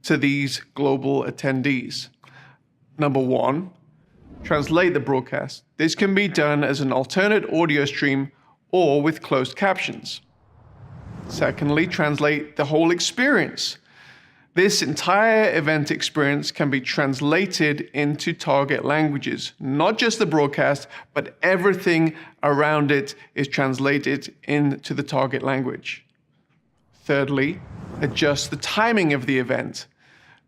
to these global attendees. Number one, translate the broadcast. This can be done as an alternate audio stream or with closed captions. Secondly, translate the whole experience. This entire event experience can be translated into target languages. Not just the broadcast, but everything around it is translated into the target language. Thirdly, adjust the timing of the event.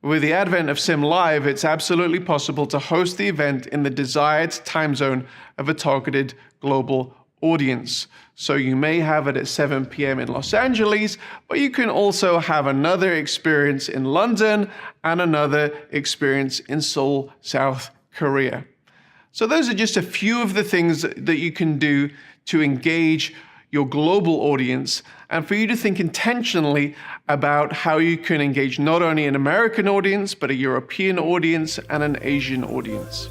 With the advent of Sim Live, it's absolutely possible to host the event in the desired time zone of a targeted global audience. So you may have it at 7 p.m. in Los Angeles, but you can also have another experience in London and another experience in Seoul, South Korea. So those are just a few of the things that you can do to engage your global audience and for you to think intentionally about how you can engage not only an American audience, but a European audience and an Asian audience.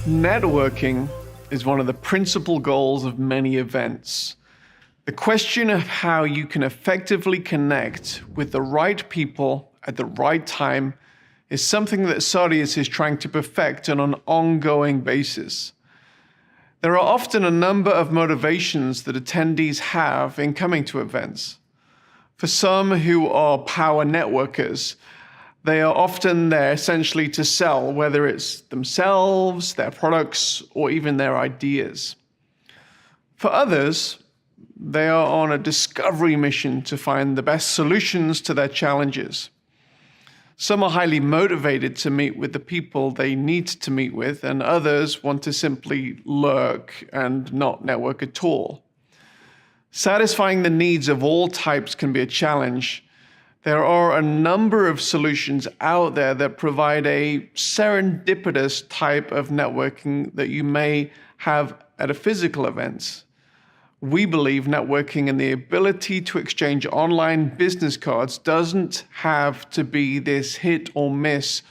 Networking is one of the principal goals of many events. The question of how you can effectively connect with the right people at the right time is something that Sarius is trying to perfect on an ongoing basis. There are often a number of motivations that attendees have in coming to events. For some who are power networkers, they are often there essentially to sell, whether it's themselves, their products, or even their ideas. For others, they are on a discovery mission to find the best solutions to their challenges. Some are highly motivated to meet with the people they need to meet with, and others want to simply lurk and not network at all. Satisfying the needs of all types can be a challenge. There are a number of solutions out there that provide a serendipitous type of networking that you may have at a physical event. We believe networking and the ability to exchange online business cards doesn't have to be this hit or miss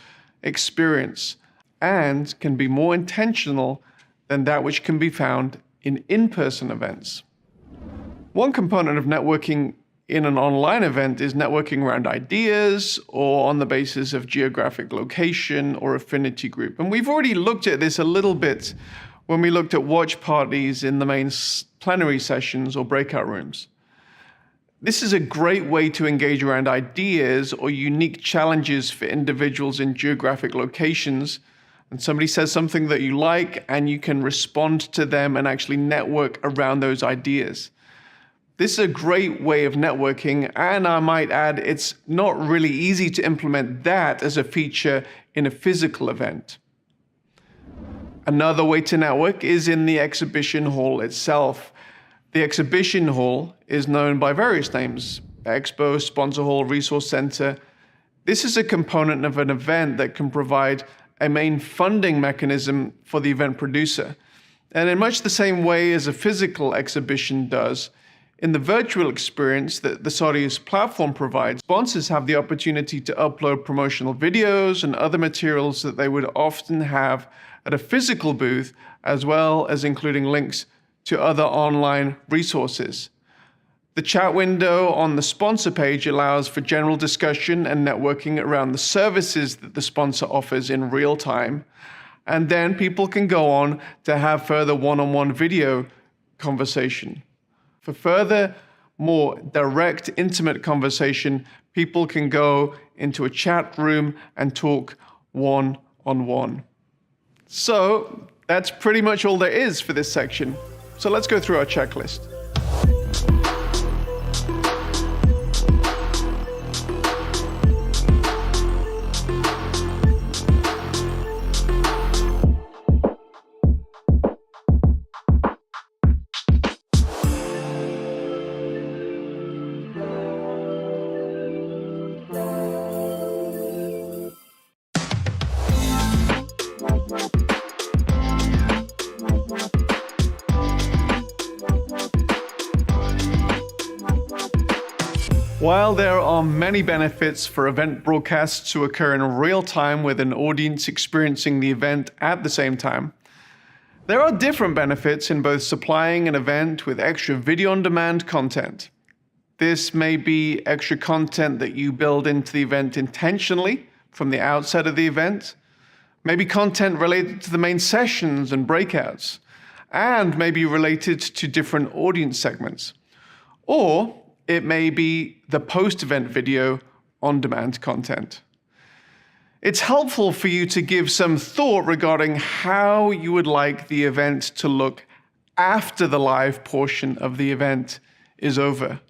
experience and can be more intentional than that which can be found in in-person events. One component of networking in an online event is networking around ideas or on the basis of geographic location or affinity group. And we've already looked at this a little bit when we looked at watch parties in the main plenary sessions or breakout rooms. This is a great way to engage around ideas or unique challenges for individuals in geographic locations. And somebody says something that you like and you can respond to them and actually network around those ideas. This is a great way of networking, and I might add, it's not really easy to implement that as a feature in a physical event. Another way to network is in the exhibition hall itself. The exhibition hall is known by various names: Expo, Sponsor Hall, Resource Center. This is a component of an event that can provide a main funding mechanism for the event producer. And in much the same way as a physical exhibition does, in the virtual experience that the Sarius platform provides, sponsors have the opportunity to upload promotional videos and other materials that they would often have at a physical booth, as well as including links to other online resources. The chat window on the sponsor page allows for general discussion and networking around the services that the sponsor offers in real time. And then people can go on to have further one-on-one video conversation. For further, more direct, intimate conversation, people can go into a chat room and talk one-on-one. So that's pretty much all there is for this section. So let's go through our checklist. While there are many benefits for event broadcasts to occur in real time with an audience experiencing the event at the same time, there are different benefits in both supplying an event with extra video-on-demand content. This may be extra content that you build into the event intentionally from the outset of the event, maybe content related to the main sessions and breakouts, and maybe related to different audience segments. Or it may be the post-event video on-demand content. It's helpful for you to give some thought regarding how you would like the event to look after the live portion of the event is over.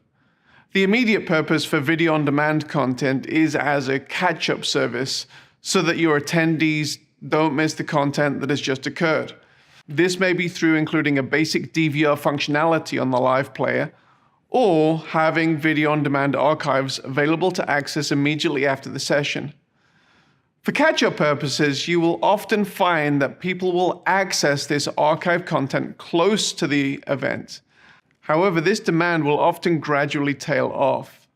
The immediate purpose for video-on-demand content is as a catch-up service so that your attendees don't miss the content that has just occurred. This may be through including a basic DVR functionality on the live player, or having video-on-demand archives available to access immediately after the session. For catch-up purposes, you will often find that people will access this archive content close to the event. However, this demand will often gradually tail off.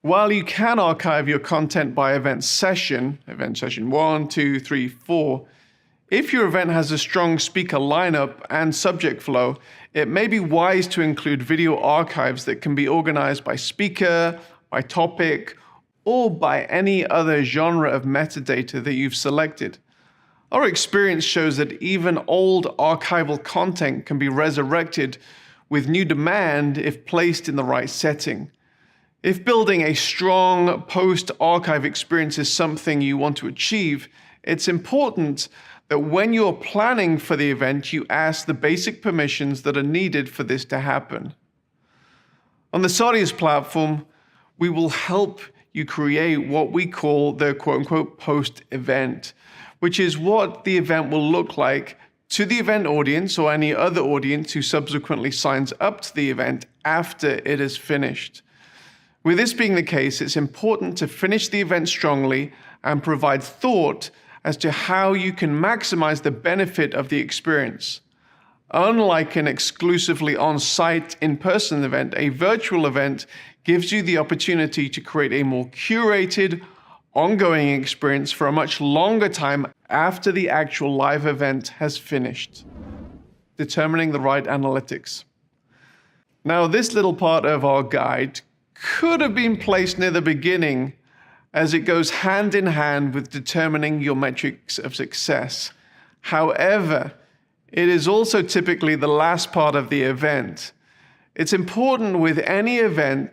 While you can archive your content by event session 1, 2, 3, 4, if your event has a strong speaker lineup and subject flow, it may be wise to include video archives that can be organized by speaker, by topic, or by any other genre of metadata that you've selected. Our experience shows that even old archival content can be resurrected with new demand if placed in the right setting. If building a strong post-archive experience is something you want to achieve, it's important that when you're planning for the event, you ask the basic permissions that are needed for this to happen. On the Saudius platform, we will help you create what we call the quote-unquote post-event, which is what the event will look like to the event audience or any other audience who subsequently signs up to the event after it is finished. With this being the case, it's important to finish the event strongly and provide thought as to how you can maximize the benefit of the experience. Unlike an exclusively on-site in-person event, a virtual event gives you the opportunity to create a more curated, ongoing experience for a much longer time after the actual live event has finished. Determining the right analytics. Now, this little part of our guide could have been placed near the beginning, as it goes hand in hand with determining your metrics of success. However, it is also typically the last part of the event. It's important with any event that